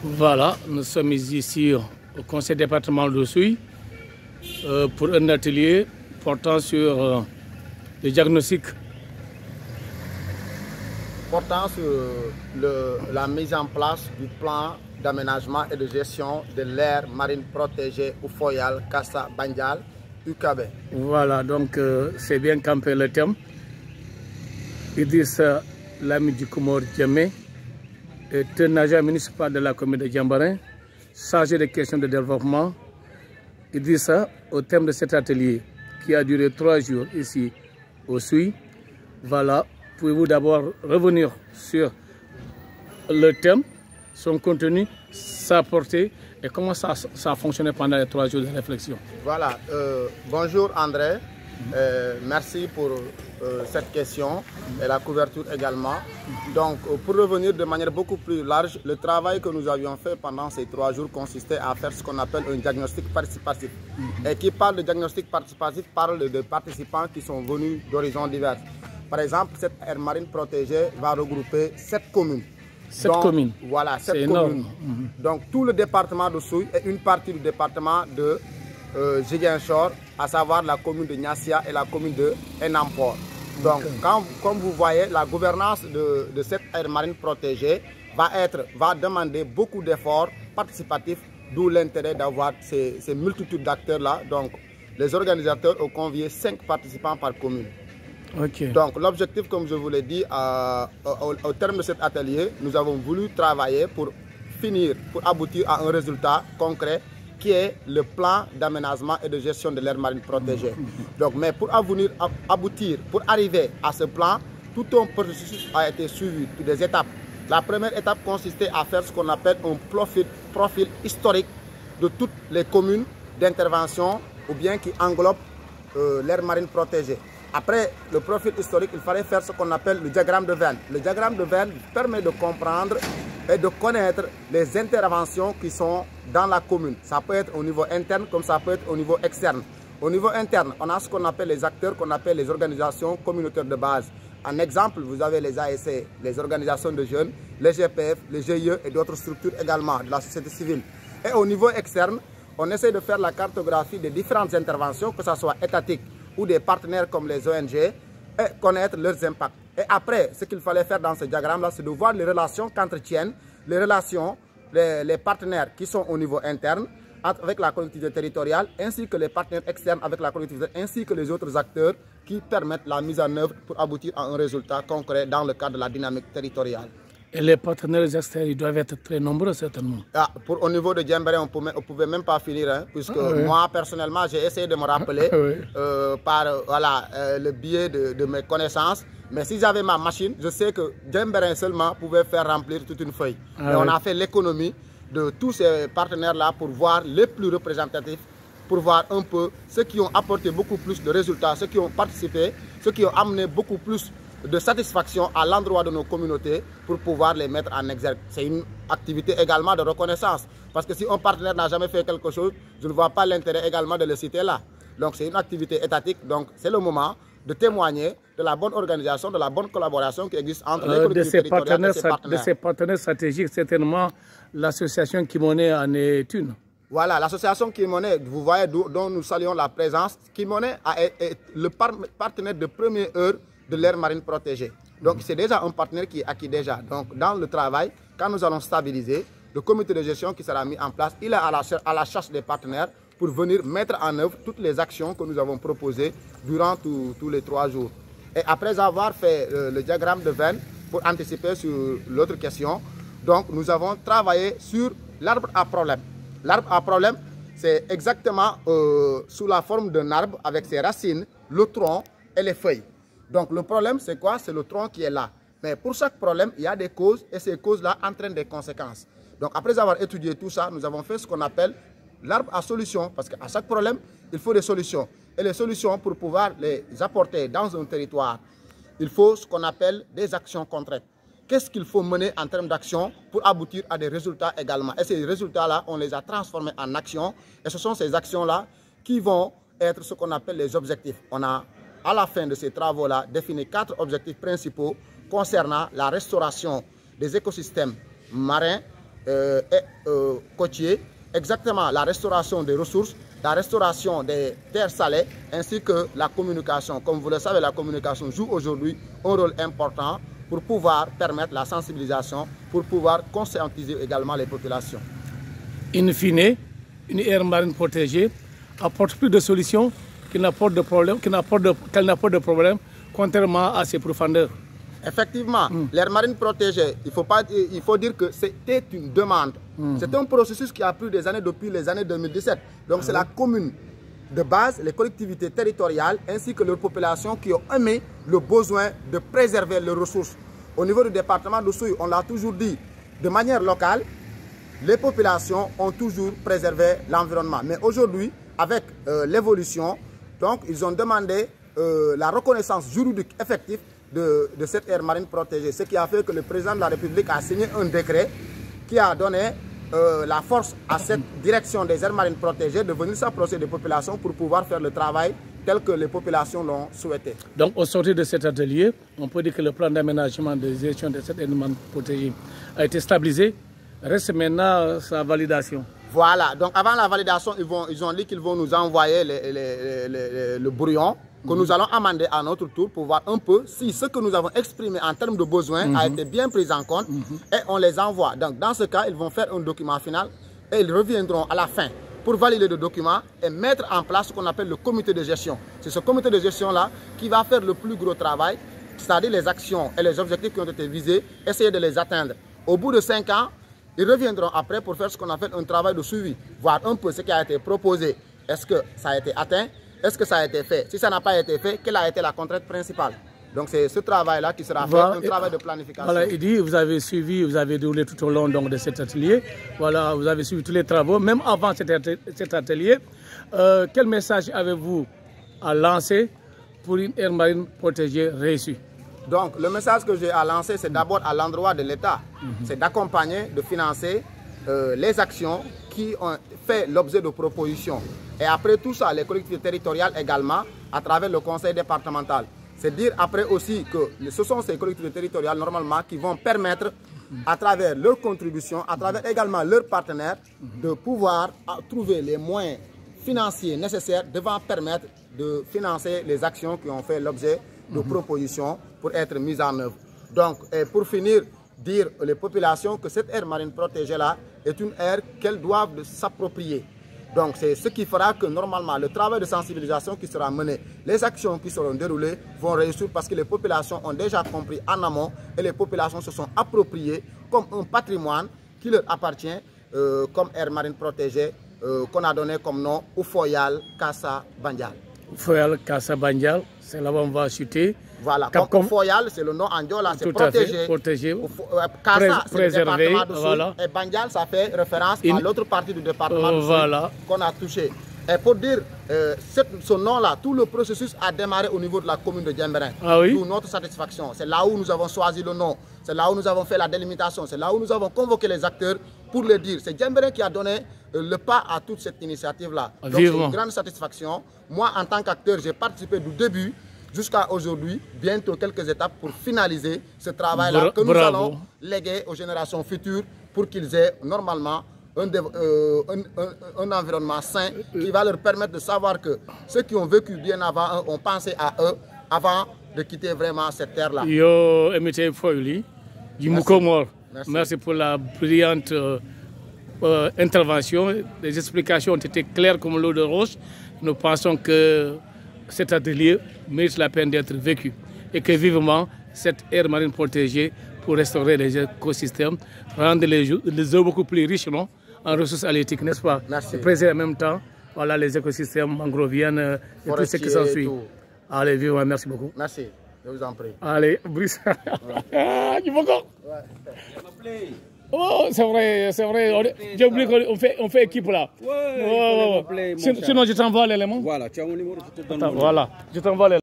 Voilà, nous sommes ici au conseil départemental d'Oussouye pour un atelier portant sur le diagnostic. Portant sur la mise en place du plan d'aménagement et de gestion de l'aire marine protégée Oufoyal, Kassa, Bandial, UKB. Voilà, donc c'est bien campé le thème. Idrissa Lami Djikoumor Djamé est un agent municipal de la commune de Djambarin, chargé des questions de développement. Idrissa, au thème de cet atelier qui a duré 3 jours ici au Oussouye, voilà, pouvez-vous d'abord revenir sur le thème, son contenu, sa portée et comment ça a fonctionné pendant les 3 jours de réflexion? Voilà, bonjour André, merci pour cette question et la couverture également. Donc pour revenir de manière beaucoup plus large, le travail que nous avions fait pendant ces 3 jours consistait à faire ce qu'on appelle un diagnostic participatif. Et qui parle de diagnostic participatif parle de participants qui sont venus d'horizons divers. Par exemple, cette aire marine protégée va regrouper 7 communes. 7 communes. Voilà, 7 communes. Donc tout le département de Oussouye et une partie du département de Ziguinchor, à savoir la commune de Niassia et la commune de Enampor. Donc comme vous voyez, la gouvernance de cette aire marine protégée va demander beaucoup d'efforts participatifs, d'où l'intérêt d'avoir ces multitudes d'acteurs-là. Donc les organisateurs ont convié 5 participants par commune. Okay. Donc l'objectif, comme je vous l'ai dit, au terme de cet atelier, nous avons voulu travailler pour aboutir à un résultat concret qui est le plan d'aménagement et de gestion de l'aire marine protégée. Donc, mais pour arriver à ce plan, tout un processus a été suivi, toutes des étapes. La première étape consistait à faire ce qu'on appelle un profil historique de toutes les communes d'intervention ou bien qui englobent l'aire marine protégée. Après le profil historique, il fallait faire ce qu'on appelle le diagramme de Venn. Le diagramme de Venn permet de comprendre et de connaître les interventions qui sont dans la commune. Ça peut être au niveau interne comme ça peut être au niveau externe. Au niveau interne, on a ce qu'on appelle les acteurs qu'on appelle les organisations communautaires de base. En exemple, vous avez les ASC, les organisations de jeunes, les GPF, les GIE et d'autres structures également de la société civile. Et au niveau externe, on essaie de faire la cartographie des différentes interventions, que ce soit étatique ou des partenaires comme les ONG, et connaître leurs impacts. Et après, ce qu'il fallait faire dans ce diagramme-là, c'est de voir les relations qu'entretiennent les partenaires qui sont au niveau interne avec la collectivité territoriale, ainsi que les partenaires externes avec la collectivité, ainsi que les autres acteurs qui permettent la mise en œuvre pour aboutir à un résultat concret dans le cadre de la dynamique territoriale. Et les partenaires externes, ils doivent être très nombreux certainement. Au niveau de Djambarin, on ne pouvait même pas finir, hein, puisque moi personnellement, j'ai essayé de me rappeler par le biais de mes connaissances. Mais si j'avais ma machine, je sais que Djambarin seulement pouvait faire remplir toute une feuille. Et on a fait l'économie de tous ces partenaires-là pour voir les plus représentatifs, pour voir un peu ceux qui ont apporté beaucoup plus de résultats, ceux qui ont participé, ceux qui ont amené beaucoup plus de satisfaction à l'endroit de nos communautés pour pouvoir les mettre en exergue. C'est une activité également de reconnaissance. Parce que si un partenaire n'a jamais fait quelque chose, je ne vois pas l'intérêt également de le citer là. Donc c'est une activité étatique. Donc c'est le moment de témoigner de la bonne organisation, de la bonne collaboration qui existe entre les collectivités territoriales et ces partenaires. De ces partenaires stratégiques, certainement l'association Kimoné en est une. Voilà, l'association Kimoné, vous voyez, dont nous saluons la présence. Kimoné est le partenaire de première heure de l'aire marine protégée. Donc c'est déjà un partenaire qui est acquis déjà. Donc dans le travail, quand nous allons stabiliser, le comité de gestion qui sera mis en place, il est à la charge des partenaires pour venir mettre en œuvre toutes les actions que nous avons proposées durant tous les 3 jours. Et après avoir fait le diagramme de Venn, pour anticiper sur l'autre question, donc nous avons travaillé sur l'arbre à problème. L'arbre à problème, c'est exactement sous la forme d'un arbre avec ses racines, le tronc et les feuilles. Donc le problème, c'est quoi? C'est le tronc qui est là. Mais pour chaque problème, il y a des causes et ces causes-là entraînent des conséquences. Donc après avoir étudié tout ça, nous avons fait ce qu'on appelle l'arbre à solution. Parce qu'à chaque problème, il faut des solutions. Et les solutions, pour pouvoir les apporter dans un territoire, il faut ce qu'on appelle des actions concrètes. Qu'est-ce qu'il faut mener en termes d'action pour aboutir à des résultats également? Et ces résultats-là, on les a transformés en actions. Et ce sont ces actions-là qui vont être ce qu'on appelle les objectifs. On a à la fin de ces travaux-là, définir 4 objectifs principaux concernant la restauration des écosystèmes marins, côtiers, exactement la restauration des ressources, la restauration des terres salées, ainsi que la communication. Comme vous le savez, la communication joue aujourd'hui un rôle important pour pouvoir permettre la sensibilisation, pour pouvoir conscientiser également les populations. In fine, une aire marine protégée apporte plus de solutions qu'elle n'apporte de problème, contrairement à ses profondeurs. Effectivement, l'aire marine protégée, il faut dire que c'était une demande. C'est un processus qui a pris des années depuis les années 2017. Donc c'est la commune de base, les collectivités territoriales ainsi que leurs populations qui ont aimé le besoin de préserver leurs ressources. Au niveau du département d'Oussouye, on l'a toujours dit, de manière locale, les populations ont toujours préservé l'environnement. Mais aujourd'hui, avec l'évolution, donc ils ont demandé la reconnaissance juridique effective de cette aire marine protégée. Ce qui a fait que le président de la République a signé un décret qui a donné la force à cette direction des aires marines protégées de venir s'approcher des populations pour pouvoir faire le travail tel que les populations l'ont souhaité. Donc au sortir de cet atelier, on peut dire que le plan d'aménagement de gestion de cette aire marine protégée a été stabilisé. Reste maintenant sa validation. Voilà, donc avant la validation, ils ont dit qu'ils vont nous envoyer le brouillon que nous allons amender à notre tour pour voir un peu si ce que nous avons exprimé en termes de besoins a été bien pris en compte et on les envoie. Donc dans ce cas, ils vont faire un document final et ils reviendront à la fin pour valider le document et mettre en place ce qu'on appelle le comité de gestion. C'est ce comité de gestion-là qui va faire le plus gros travail, c'est-à-dire les actions et les objectifs qui ont été visés, essayer de les atteindre. Au bout de 5 ans, ils reviendront après pour faire ce qu'on appelle un travail de suivi, voir un peu ce qui a été proposé. Est-ce que ça a été atteint? Est-ce que ça a été fait? Si ça n'a pas été fait, quelle a été la contrainte principale? Donc c'est ce travail-là qui sera fait, un travail de planification. Voilà, il dit, vous avez suivi, vous avez déroulé tout au long donc, de cet atelier. Voilà, vous avez suivi tous les travaux, même avant cet atelier. Quel message avez-vous à lancer pour une aire marine protégée réussie? Donc le message que j'ai à lancer, c'est d'abord à l'endroit de l'État. C'est d'accompagner, de financer les actions qui ont fait l'objet de propositions. Et après tout ça, les collectivités territoriales également, à travers le conseil départemental. C'est dire après aussi que ce sont ces collectivités territoriales normalement qui vont permettre, à travers leurs contributions, à travers également leurs partenaires, de pouvoir trouver les moyens financiers nécessaires devant permettre de financer les actions qui ont fait l'objet de propositions pour être mises en œuvre. Donc, et pour finir, dire aux populations que cette aire marine protégée-là est une aire qu'elles doivent s'approprier. Donc c'est ce qui fera que normalement le travail de sensibilisation qui sera mené, les actions qui seront déroulées vont réussir parce que les populations ont déjà compris en amont et les populations se sont appropriées comme un patrimoine qui leur appartient comme aire marine protégée qu'on a donné comme nom Oufoyal Kassa Bandial. Oufoyal Kassa Bandial, c'est là où on va chuter. Voilà, comme Oufoyal, c'est le nom en Diola, c'est protégé. Kassa, c'est le département de voilà. Et Bandial, ça fait référence à l'autre partie du département de voilà. Qu'on a touché. Et pour dire ce nom-là, tout le processus a démarré au niveau de la commune de Djembéring. Ah oui? D'où notre satisfaction. C'est là où nous avons choisi le nom, c'est là où nous avons fait la délimitation, c'est là où nous avons convoqué les acteurs pour le dire. C'est Djembéring qui a donné le pas à toute cette initiative-là. Donc c'est une grande satisfaction. Moi, en tant qu'acteur, j'ai participé du début jusqu'à aujourd'hui, bientôt quelques étapes pour finaliser ce travail-là que nous allons léguer aux générations futures pour qu'ils aient normalement un environnement sain qui va leur permettre de savoir que ceux qui ont vécu bien avant eux ont pensé à eux avant de quitter vraiment cette terre-là. Yo, Emité Foyuli, merci pour la brillante intervention. Les explications ont été claires comme l'eau de roche. Nous pensons que cet atelier mérite la peine d'être vécu et que vivement cette aire marine protégée pour restaurer les écosystèmes, rendre les eaux beaucoup plus riches non, en ressources halieutiques, n'est-ce pas? Merci. Et préserver en même temps voilà, les écosystèmes mangroviennes et tout ce qui s'ensuit. Allez, vivement, merci beaucoup. Merci, je vous en prie. Allez, Brice. Du beaucoup. Oh, c'est vrai, c'est vrai. J'ai oublié qu'on fait équipe là. Ouais. Sinon, je t'envoie l'élément. Voilà, tu as mon numéro, je te donne. Voilà, je t'envoie l'élément.